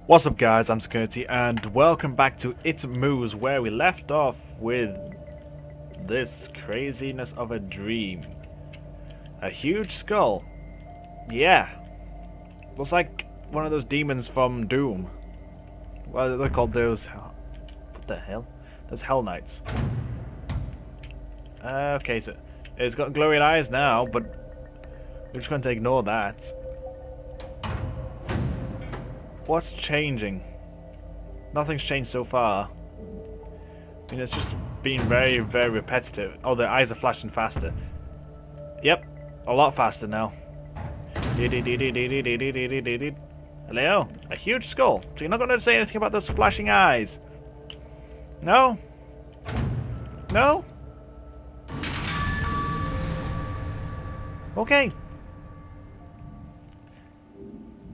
What's up guys, I'm Zackernity and welcome back to It Moves, where we left off with this craziness of a dream. A huge skull. Yeah. Looks like one of those demons from Doom. Well, they're called those... What the hell? Those Hell Knights. Okay, so it's got glowing eyes now, but we're just going to ignore that. What's changing? Nothing's changed so far. I mean, it's just been very, very repetitive. Oh, the eyes are flashing faster. Yep, a lot faster now. Hello? A huge skull. So you're not going to say anything about those flashing eyes? No? No? Okay.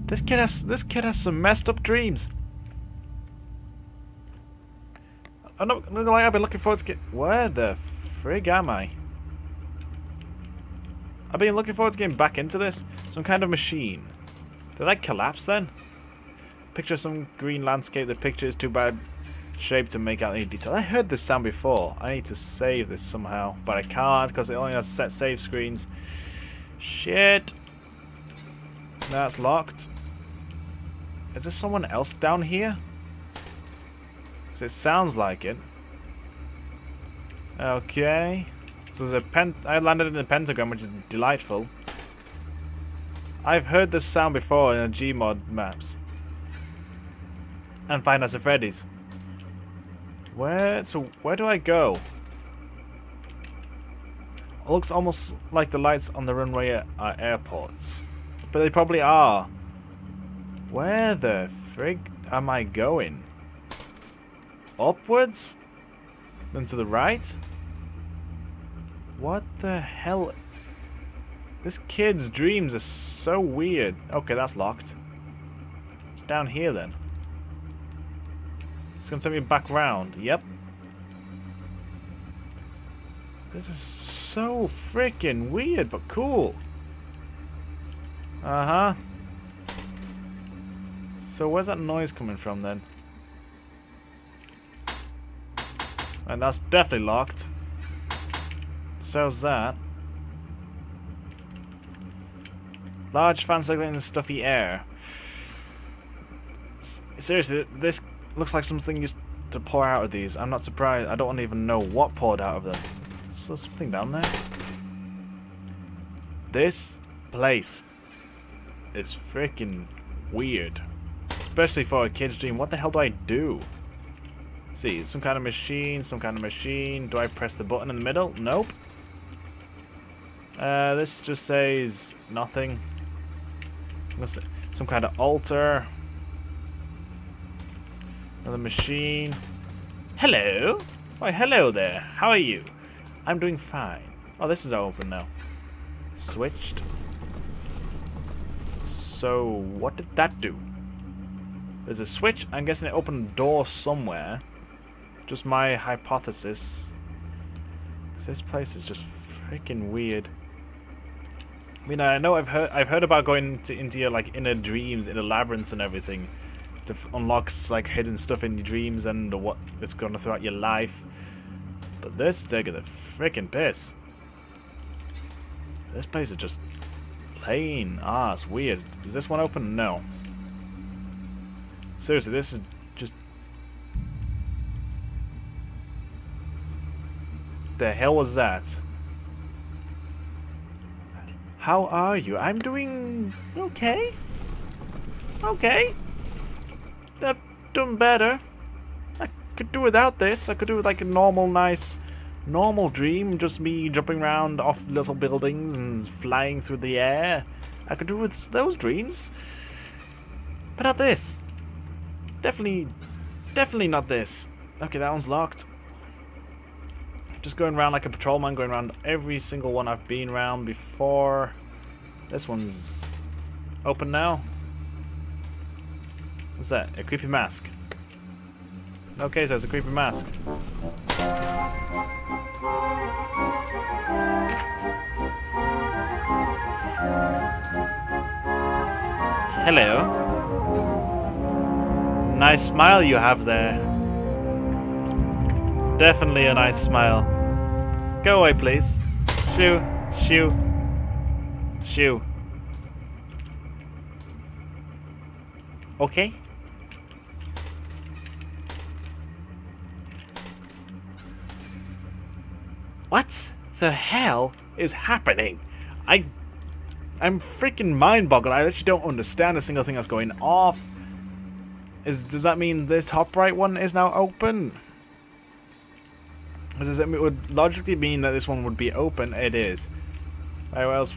This kid has some messed up dreams. I'm not gonna lie, I've been looking forward to where the frig am I? I've been looking forward to getting back into this. Some kind of machine. Did I collapse then? Picture some green landscape. The picture is too bad shape to make out any detail. I heard this sound before. I need to save this somehow, but I can't because it only has set save screens. Shit. That's locked. Is there someone else down here? Because it sounds like it. Okay. So there's a I landed in the pentagram, which is delightful. I've heard this sound before in the Gmod maps. And Five Nights at Freddy's. Where do I go? It looks almost like the lights on the runway are airports. But they probably are. Where the frig am I going? Upwards? Then to the right? What the hell? This kid's dreams are so weird. Okay, that's locked. It's down here then. It's gonna take me back round. Yep. This is so freaking weird, but cool. Uh-huh. So where's that noise coming from then? And that's definitely locked. So's that. Large fan circulating in stuffy air. Seriously, this looks like something used to pour out of these. I'm not surprised. I don't even know what poured out of them. Is there something down there? This place is freaking weird. Especially for a kid's dream. What the hell do I do? See, some kind of machine, some kind of machine. Do I press the button in the middle? Nope. This just says nothing. Some kind of altar. Another machine. Hello? Why, hello there. How are you? I'm doing fine. Oh, this is open now. Switched. So, what did that do? There's a switch. I'm guessing it opened a door somewhere. Just my hypothesis. This place is just freaking weird. I mean, I know I've heard about going into your like inner dreams, inner labyrinths, and everything to unlock like hidden stuff in your dreams and what it's going throughout your life. But this, taking the freaking piss. This place is just plain ass weird. Is this one open? No. Seriously, this is just... The hell was that? How are you? I'm doing okay. Okay. I've done better. I could do without this. I could do with like a normal dream. Just me jumping around off little buildings and flying through the air. I could do with those dreams. But not this. Definitely not this. Okay, that one's locked. Just going around like a patrolman, going around every single one I've been around before. This one's open now. What's that? A creepy mask. Okay, so it's a creepy mask. Hello. Nice smile you have there. Definitely a nice smile. Go away, please. Shoo, shoo, shoo. Okay. What the hell is happening? I'm freaking mind-boggled. I actually don't understand a single thing that's going off. Does that mean this top right one is now open? Does it would logically mean that this one would be open? It is. Right, what else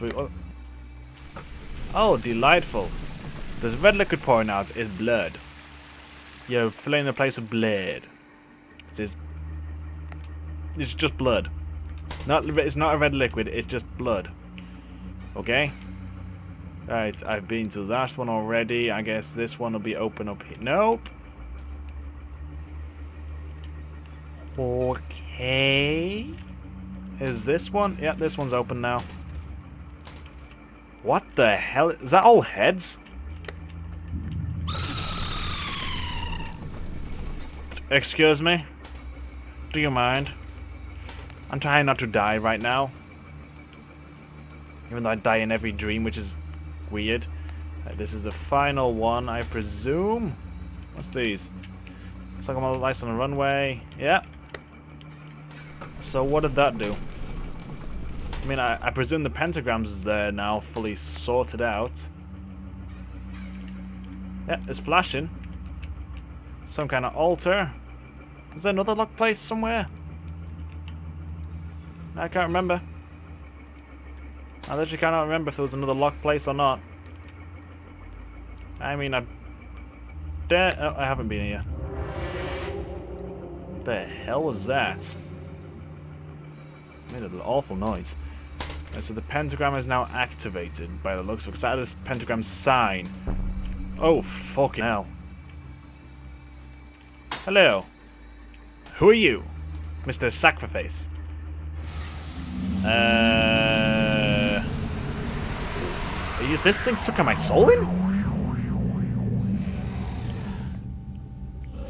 oh, delightful. This red liquid pouring out is blood. You're filling the place with blood. It's just blood. It's not a red liquid, it's just blood. Okay? Right, I've been to that one already. I guess this one will be open up here. Nope. Okay. Is this one? Yeah, this one's open now. What the hell? Is that all heads? Excuse me? Do you mind? I'm trying not to die right now. Even though I die in every dream, which is weird. This is the final one, I presume. What's these? Looks like I'm all lights on the runway. Yeah. So what did that do? I mean, I presume the pentagrams is there now, fully sorted out. Yeah, it's flashing. Some kind of altar. Is there another lock place somewhere? I can't remember. I literally cannot remember if there was another lock place or not. I mean, I haven't been here. What the hell was that? Made an awful noise. Right, so the pentagram is now activated by the looks of it. That is pentagram sign. Oh, fucking hell. Hello. Who are you? Mr. Sacrifice. Is this thing sucking my soul in?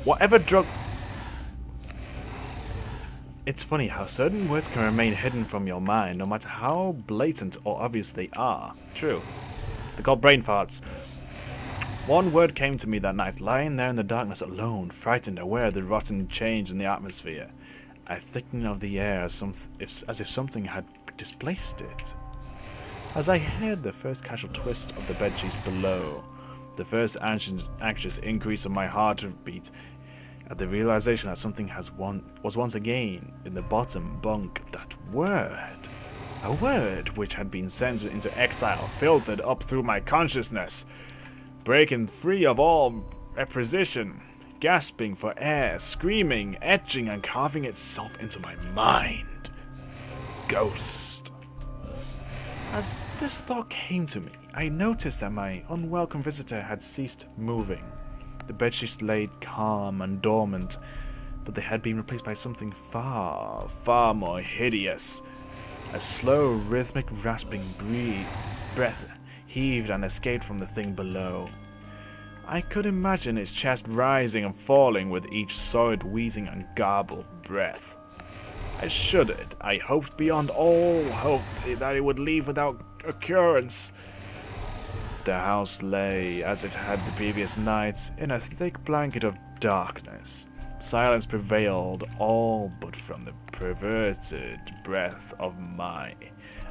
Whatever drug... It's funny how certain words can remain hidden from your mind, no matter how blatant or obvious they are. True. They're called brain farts. One word came to me that night, lying there in the darkness alone, frightened, aware of the rotten change in the atmosphere. A thickening of the air as if something had displaced it. As I heard the first casual twist of the bedsheets below, the first anxious increase of my heartbeat at the realization that something was once again in the bottom bunk, that word. A word which had been sent into exile, filtered up through my consciousness, breaking free of all representation, gasping for air, screaming, etching and carving itself into my mind. Ghost. As this thought came to me, I noticed that my unwelcome visitor had ceased moving. The bedsheets lay calm and dormant, but they had been replaced by something far, far more hideous. A slow, rhythmic, rasping breath heaved and escaped from the thing below. I could imagine its chest rising and falling with each sorrowed, wheezing and garbled breath. I shuddered. I hoped beyond all hope that it would leave without occurrence. The house lay, as it had the previous night, in a thick blanket of darkness. Silence prevailed, all but from the perverted breath of my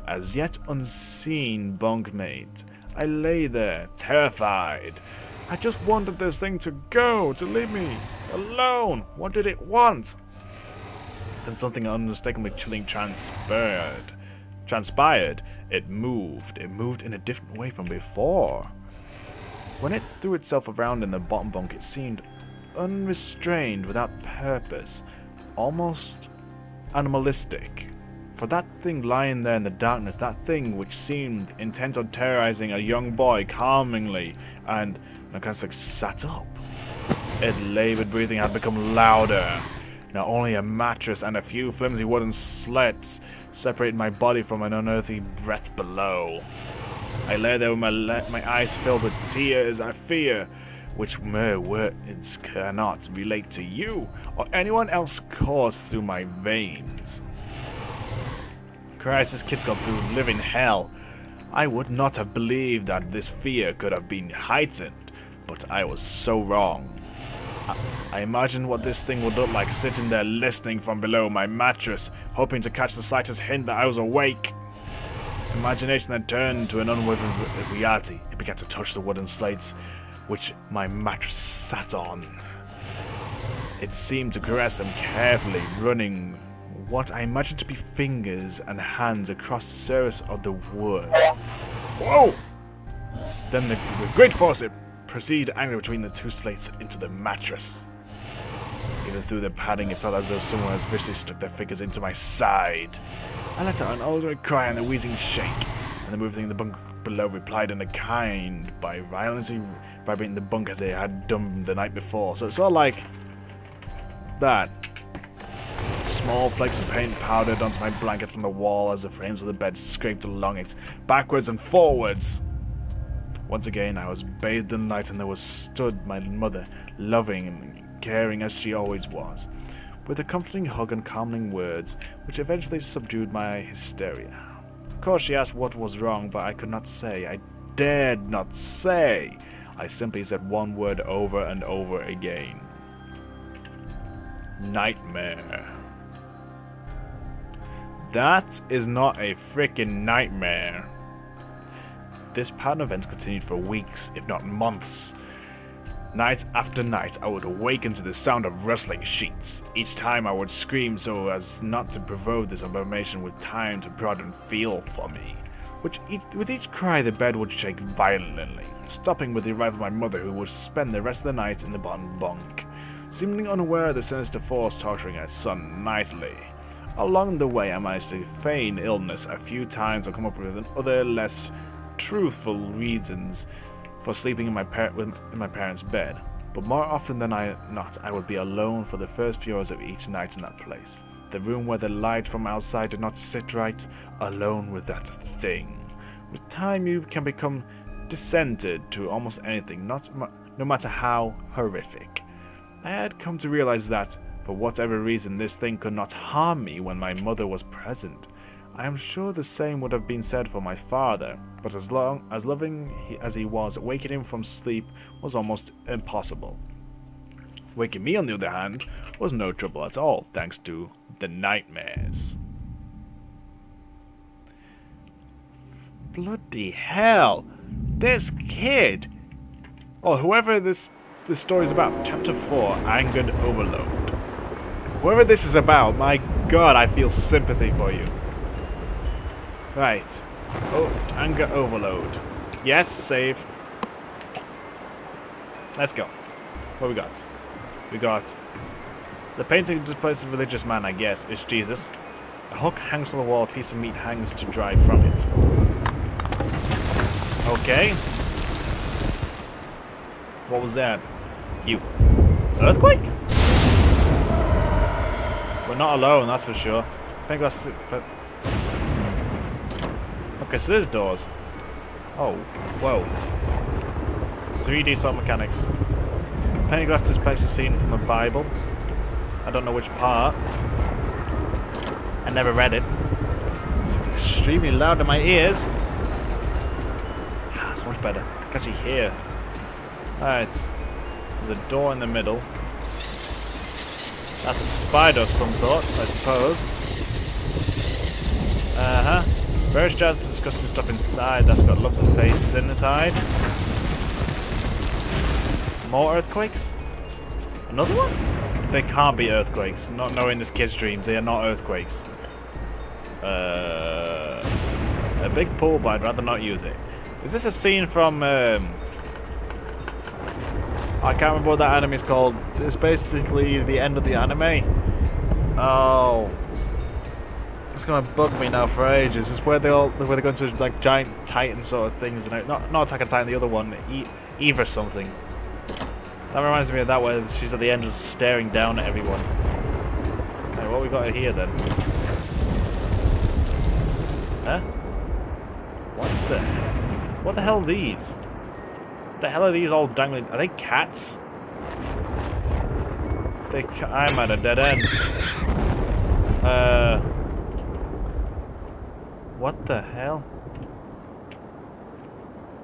as yet unseen bunkmate. I lay there, terrified. I just wanted this thing to go, to leave me alone. What did it want? Then something unmistakably chilling transpired. It moved in a different way from before. When it threw itself around in the bottom bunk, it seemed unrestrained, without purpose, almost animalistic. For that thing lying there in the darkness, that thing which seemed intent on terrorizing a young boy calmingly, and Nakasek sat up. Its labored breathing had become louder. Not only a mattress and a few flimsy wooden slats separated my body from an unearthly breath below. I lay there with my eyes filled with tears. I fear which mere words cannot relate to you or anyone else coursed through my veins. Christ, this kid's gone through living hell. I would not have believed that this fear could have been heightened, but I was so wrong. I imagined what this thing would look like sitting there listening from below my mattress, hoping to catch the slightest hint that I was awake. Imagination then turned to an unwavering reality. It began to touch the wooden slates which my mattress sat on. It seemed to caress them carefully, running what I imagined to be fingers and hands across the surface of the wood. Whoa! Then with great force it proceeded angrily between the two slates into the mattress. Even through the padding it felt as though someone has viciously stuck their fingers into my side. I let out an ultimate cry and a wheezing shake, and the moving in the bunk below replied in a kind by violently vibrating the bunk as they had done the night before. So it's all like that. Small flakes of paint powdered onto my blanket from the wall as the frames of the bed scraped along it, backwards and forwards. Once again I was bathed in light, and there was stood my mother, loving and caring as she always was, with a comforting hug and calming words, which eventually subdued my hysteria. Of course she asked what was wrong, but I could not say. I dared not say. I simply said one word over and over again. Nightmare. That is not a freaking nightmare. This pattern of events continued for weeks, if not months. Night after night, I would awaken to the sound of rustling sheets. Each time I would scream so as not to provoke this abomination with time to prod and feel for me. With each cry, the bed would shake violently, stopping with the arrival of my mother, who would spend the rest of the night in the bottom bunk, seemingly unaware of the sinister force torturing her son nightly. Along the way, I managed to feign illness a few times and come up with other less truthful reasons for sleeping in my parents' bed, but more often than not, I would be alone for the first few hours of each night in that place. The room where the light from outside did not sit right, alone with that thing. With time, you can become dissented to almost anything, no matter how horrific. I had come to realize that, for whatever reason, this thing could not harm me when my mother was present. I am sure the same would have been said for my father, but as loving as he was, waking him from sleep was almost impossible. Waking me, on the other hand, was no trouble at all, thanks to the nightmares. Bloody hell! This kid! Or whoever this story's about, Chapter 4, Angered Overload. Whoever this is about, my god, I feel sympathy for you. Right. Oh, anger overload. Yes, save. Let's go. What we got? We got the painting displays a religious man, I guess. It's Jesus. A hook hangs on the wall, a piece of meat hangs to dry from it. Okay. What was that? You. Earthquake? We're not alone, that's for sure. But okay, so there's doors. Oh, whoa. 3D salt mechanics. Penteglass displays a scene from the Bible. I don't know which part. I never read it. It's extremely loud in my ears. It's much better. I can actually hear. Alright. There's a door in the middle. That's a spider of some sort, I suppose. Uh-huh. Various jazz disgusting stuff inside that's got lots of faces inside. More earthquakes? Another one? They can't be earthquakes. Not knowing this kid's dreams, they are not earthquakes. A big pool, but I'd rather not use it. Is this a scene from I can't remember what that anime is called. It's basically the end of the anime. Oh. It's gonna bug me now for ages. It's where they go into like giant titan sort of things, and not Attack on Titan, the other one, Eve or something. That reminds me of that where she's at the end just staring down at everyone. Okay, what we got here then? Huh? What the hell are these? The hell are these all dangling? Are they cats? I'm at a dead end. What the hell?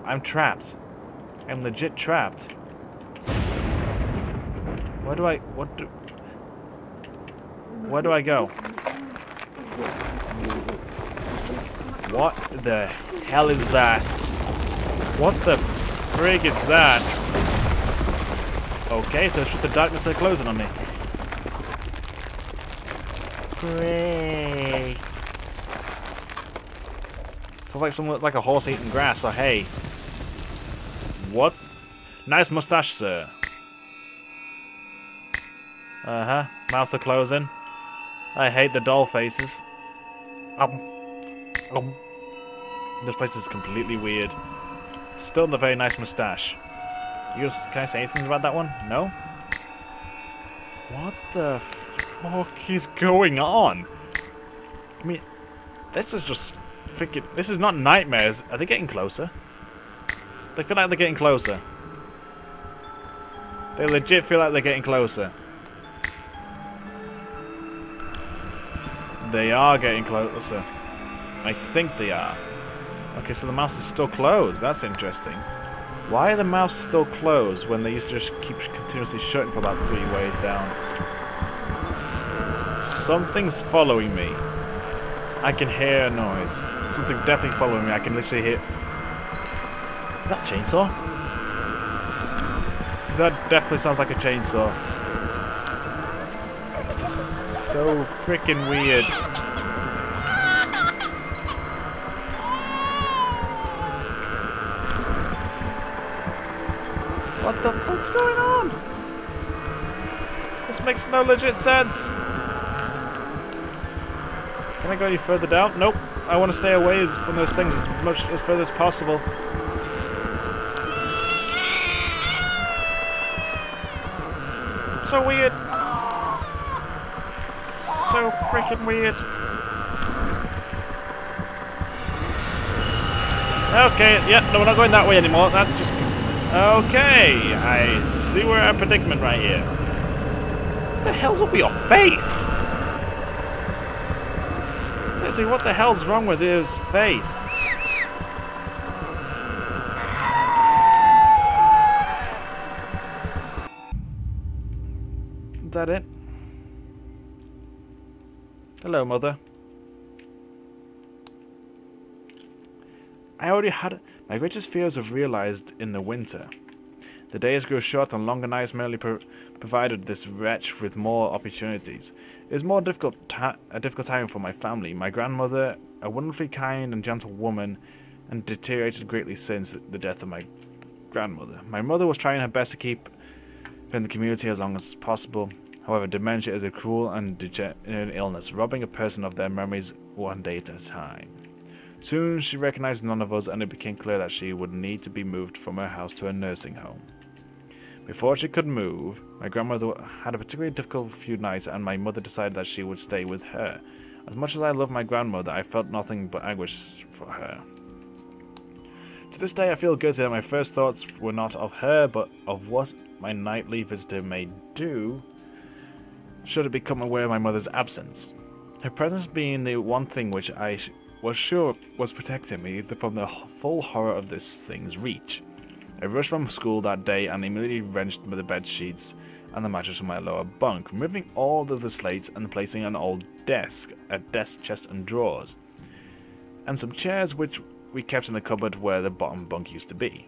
I'm trapped. I'm legit trapped. Where do I go? What the hell is that? What the frig is that? Okay, so it's just the darkness that's closing on me. Great. Sounds like someone like a horse eating grass or hay. What? Nice mustache, sir. Uh-huh. Mouths are closing. I hate the doll faces. This place is completely weird. Still a very nice mustache. Can I say anything about that one? No? What the fuck is going on? I mean, this is just freaking... This is not nightmares. Are they getting closer? They feel like they're getting closer. They legit feel like they're getting closer. They are getting closer. I think they are. Okay, so the mouse is still closed. That's interesting. Why are the mouse still closed when they used to just keep continuously shutting for about 3 ways down? Something's following me. I can hear a noise. Something's definitely following me. I can literally hear... Is that a chainsaw? That definitely sounds like a chainsaw. This is so freaking weird. What the fuck's going on? This makes no legit sense. Can I go any further down? Nope. I want to stay away from those things as further as possible. It's just so weird. It's so freaking weird. Okay, yeah, no, we're not going that way anymore. That's just... Okay, I see we're at a predicament right here. What the hell's up with your face? Seriously, what the hell's wrong with his face? Is that it? Hello, Mother. I already had... My greatest fears have realized in the winter. The days grew short and longer nights merely provided this wretch with more opportunities. It was more a difficult time for my family. My grandmother, a wonderfully kind and gentle woman, and deteriorated greatly since the death of my grandmother. My mother was trying her best to keep in the community as long as possible. However, dementia is a cruel and degenerative illness, robbing a person of their memories one day at a time. Soon she recognized none of us, and it became clear that she would need to be moved from her house to a nursing home. Before she could move, my grandmother had a particularly difficult few nights, and my mother decided that she would stay with her. As much as I loved my grandmother, I felt nothing but anguish for her. To this day, I feel guilty that my first thoughts were not of her, but of what my nightly visitor may do should it become aware of my mother's absence. Her presence being the one thing which I was sure was protecting me from the full horror of this thing's reach. I rushed from school that day and immediately wrenched the bed sheets and the mattress from my lower bunk, removing all of the slates and placing an old desk, a desk chest and drawers, and some chairs which we kept in the cupboard where the bottom bunk used to be.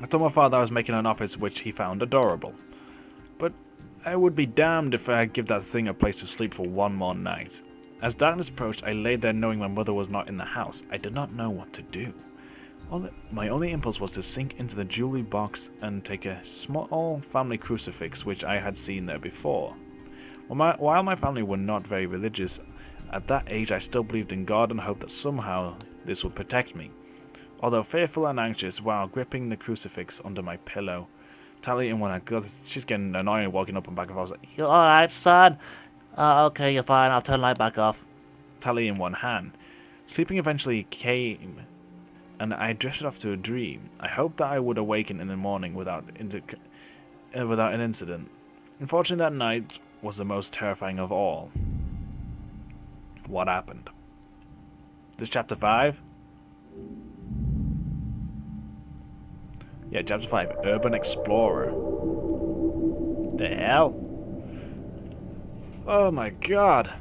I told my father I was making an office which he found adorable, but I would be damned if I'd give that thing a place to sleep for one more night. As darkness approached, I lay there knowing my mother was not in the house. I did not know what to do. My only impulse was to sink into the jewelry box and take a small family crucifix which I had seen there before. While my family were not very religious, at that age I still believed in God and hoped that somehow this would protect me. Although fearful and anxious, while gripping the crucifix under my pillow, Tally in one hand, God, she's getting annoying walking up and back. I was like, "You alright, son? Okay, you're fine. I'll turn the light back off." Tally in one hand. Sleeping eventually came, and I drifted off to a dream. I hoped that I would awaken in the morning without an incident. Unfortunately, that night was the most terrifying of all. What happened? This chapter 5? Yeah, chapter 5. Urban Explorer. The hell? Oh my god.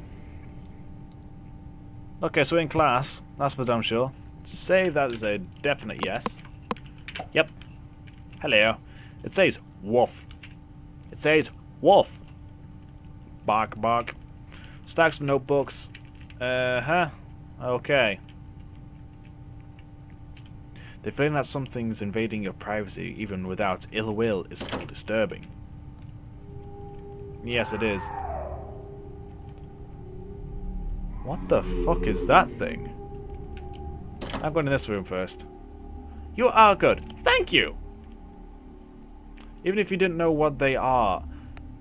Okay, so in class, that's for damn sure. Save, that is a definite yes. Yep. Hello. It says wolf. It says wolf. Bark, bark. Stacks of notebooks. Okay. The feeling that something's invading your privacy, even without ill will, is still disturbing. Yes, it is. What the fuck is that thing? I'm going in this room first. You are good. Thank you! Even if you didn't know what they are,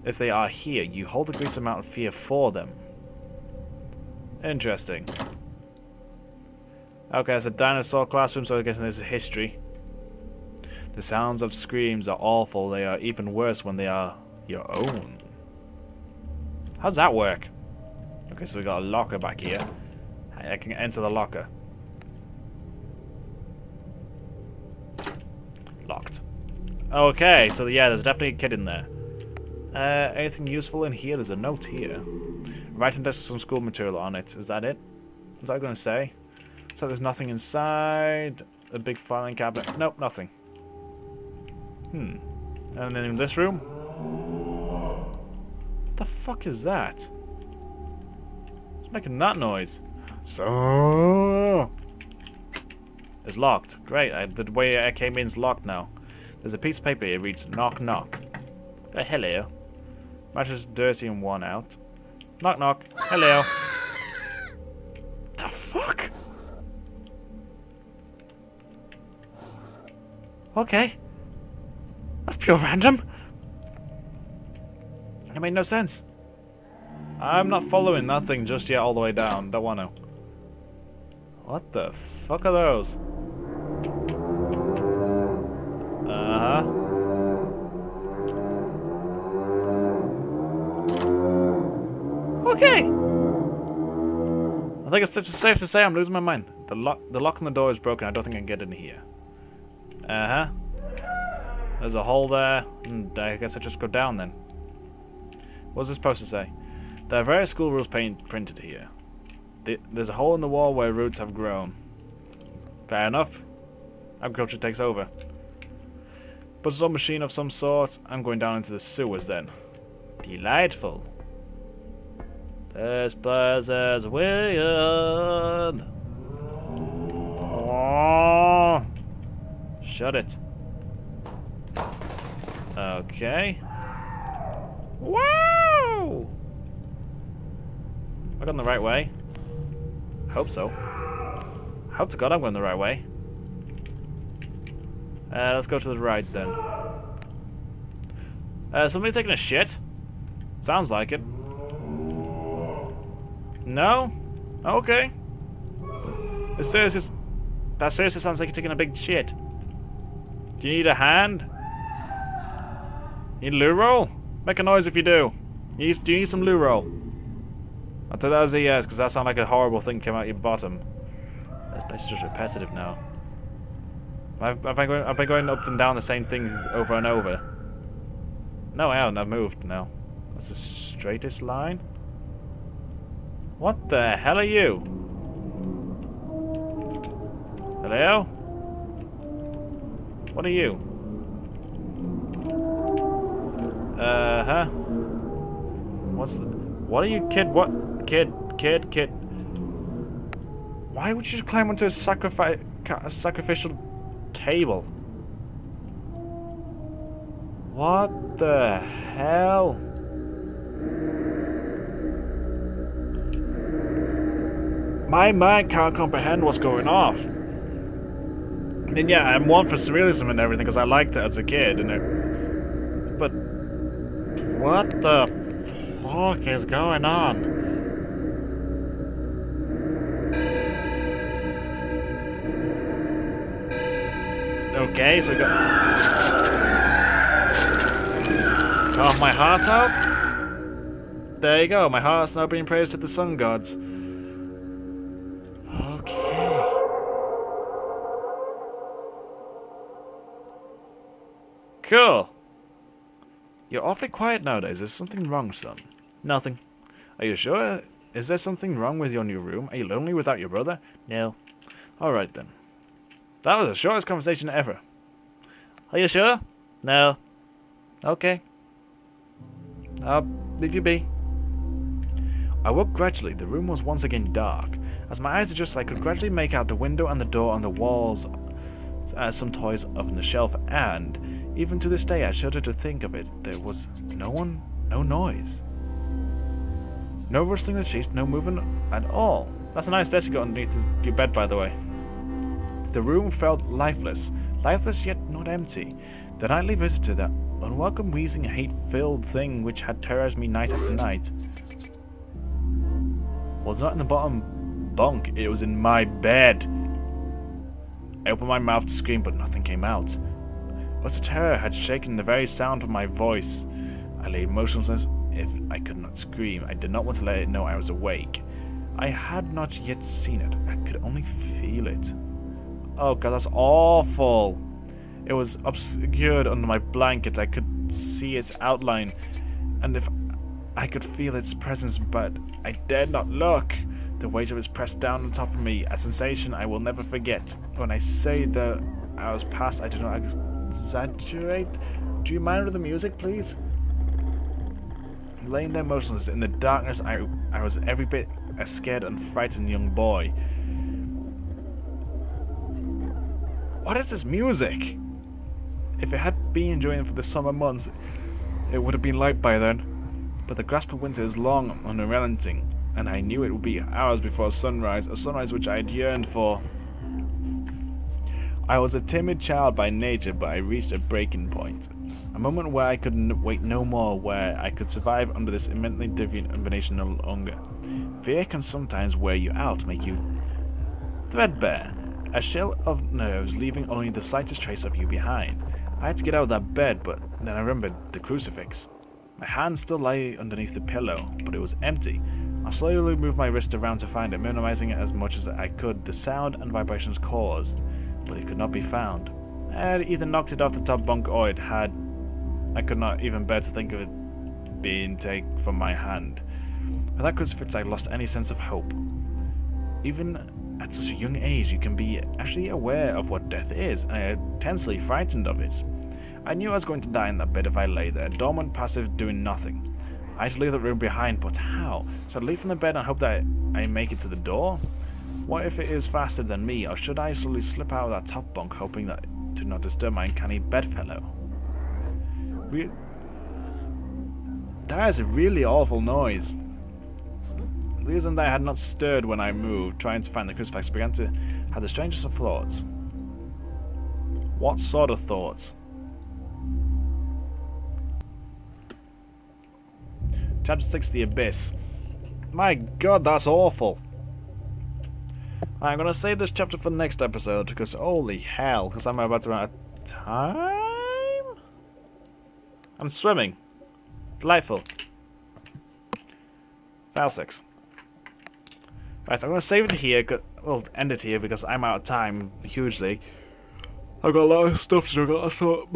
if they are here, you hold a great amount of fear for them. Interesting. Okay, it's a dinosaur classroom, so I guess this is history. The sounds of screams are awful. They are even worse when they are your own. How does that work? Okay, so we got a locker back here. I can enter the locker. Locked. Okay, so yeah, there's definitely a kid in there. Anything useful in here? There's a note here. Writing desk with some school material on it. Is that it? What's that going to say? So there's nothing inside. A big filing cabinet. Nope, nothing. And then in this room? What the fuck is that? What's making that noise? So it's locked. Great. The way I came in is locked now. There's a piece of paper here. It reads knock knock. Oh, hello. Mattress dirty and worn out. Knock knock. Hello. The fuck? Okay. That's pure random. It made no sense. I'm not following that thing just yet all the way down. Don't want to. What the fuck are those? Uh-huh. Okay. I think it's safe to say I'm losing my mind. The lock on the door is broken. I don't think I can get in here. Uh-huh. There's a hole there. I guess I just go down then. What's this supposed to say? There are various school rules printed here. There's a hole in the wall where roots have grown. Fair enough. Agriculture takes over. But it's a machine of some sort. I'm going down into the sewers then. Delightful. This place is weird. Oh. Shut it. Okay. Wow! Am I going the right way? Hope so. Hope to God I'm going the right way. Let's go to the right then. Somebody taking a shit? Sounds like it. No? Okay. That seriously sounds like you're taking a big shit. Do you need a hand? Need loo roll? Make a noise if you do. Do you need some loo roll? I'll tell that as a yes, because that sounds like a horrible thing came out your bottom. This place is just repetitive now. Have I been going up and down the same thing over and over? No, I haven't. I've moved now. That's the straightest line. What the hell are you? Hello? What are you? Uh-huh. What are you, kid? What? Kid. Why would you climb onto a sacrificial table? What the hell? My mind can't comprehend what's going off. I mean, yeah, I'm one for surrealism and everything because I liked it as a kid, but what the fuck is going on? Okay, so we got... Carve my heart out? There you go, my heart's now being praised to the sun gods. Okay. Cool. You're awfully quiet nowadays. Is something wrong, son? Nothing. Are you sure? Is there something wrong with your new room? Are you lonely without your brother? No. Alright then. That was the shortest conversation ever. Are you sure? No. Okay. I'll leave you be. I woke gradually. The room was once again dark. As my eyes adjusted, I could gradually make out the window and the door on the walls, some toys on the shelf, and even to this day I shudder to think of it. There was no one, no noise. No rustling the sheets, no movement at all. That's a nice desk you got underneath your bed, by the way. The room felt lifeless. Lifeless yet not empty. The nightly visitor, that unwelcome, wheezing, hate-filled thing which had terrorized me night after night, was not in the bottom bunk, it was in my bed. I opened my mouth to scream, but nothing came out. Utter terror had shaken the very sound of my voice. I lay motionless as if I could not scream. I did not want to let it know I was awake. I had not yet seen it. I could only feel it. Oh god, that's awful. It was obscured under my blanket. I could see its outline, and if I could feel its presence, but I dared not look. The weight of it pressed down on top of me, a sensation I will never forget. When I say that I was past, I do not exaggerate. Do you mind with the music, please? Laying there motionless in the darkness, I was every bit a scared and frightened young boy. What is this music? If it had been enjoying for the summer months, it would have been light by then. But the grasp of winter is long and unrelenting, and I knew it would be hours before sunrise, a sunrise which I had yearned for. I was a timid child by nature, but I reached a breaking point. A moment where I could wait no more, where I could survive under this immensely deviant combination no longer. Fear can sometimes wear you out, make you threadbare. A shell of nerves, leaving only the slightest trace of you behind. I had to get out of that bed, but then I remembered the crucifix. My hand still lay underneath the pillow, but it was empty. I slowly moved my wrist around to find it, minimizing it as much as I could the sound and vibrations caused, but it could not be found. I had either knocked it off the top bunk or it had. I could not even bear to think of it being taken from my hand. With that crucifix, I lost any sense of hope. Even at such a young age, you can be actually aware of what death is, and I am intensely frightened of it. I knew I was going to die in that bed if I lay there, dormant, passive, doing nothing. I had to leave the room behind, but how? Should I leave from the bed and hope that I make it to the door? What if it is faster than me, or should I slowly slip out of that top bunk, hoping that to not disturb my uncanny bedfellow? That is a really awful noise. The reason that I had not stirred when I moved, trying to find the crucifix, began to have the strangest of thoughts. What sort of thoughts? Chapter 6, The Abyss. My god, that's awful. I'm gonna save this chapter for the next episode, because holy hell, because I'm about to run out of time? I'm swimming. Delightful. File 6. Right, I'm gonna save it here, well, end it here, because I'm out of time, hugely. I've got a lot of stuff to do. I've got to sort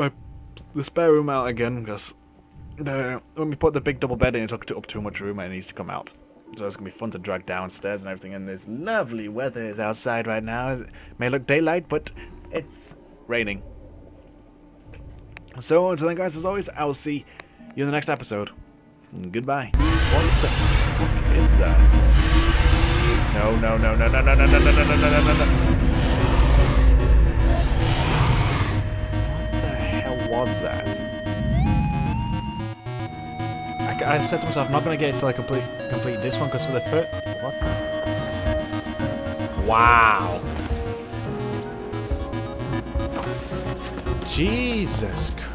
the spare room out again, because when we put the big double bed in, it took up too much room and it needs to come out. So it's going to be fun to drag downstairs and everything, and this lovely weather is outside right now. It may look daylight, but it's raining. So until then, guys, as always, I will see you in the next episode. Goodbye. What the fuck is that? No, no, no, no, no, no, no, no, no, no, no, no, no, no. What the hell was that? I said to myself, I'm not going to get it till I complete this one, because for the first... What? Wow. Jesus Christ.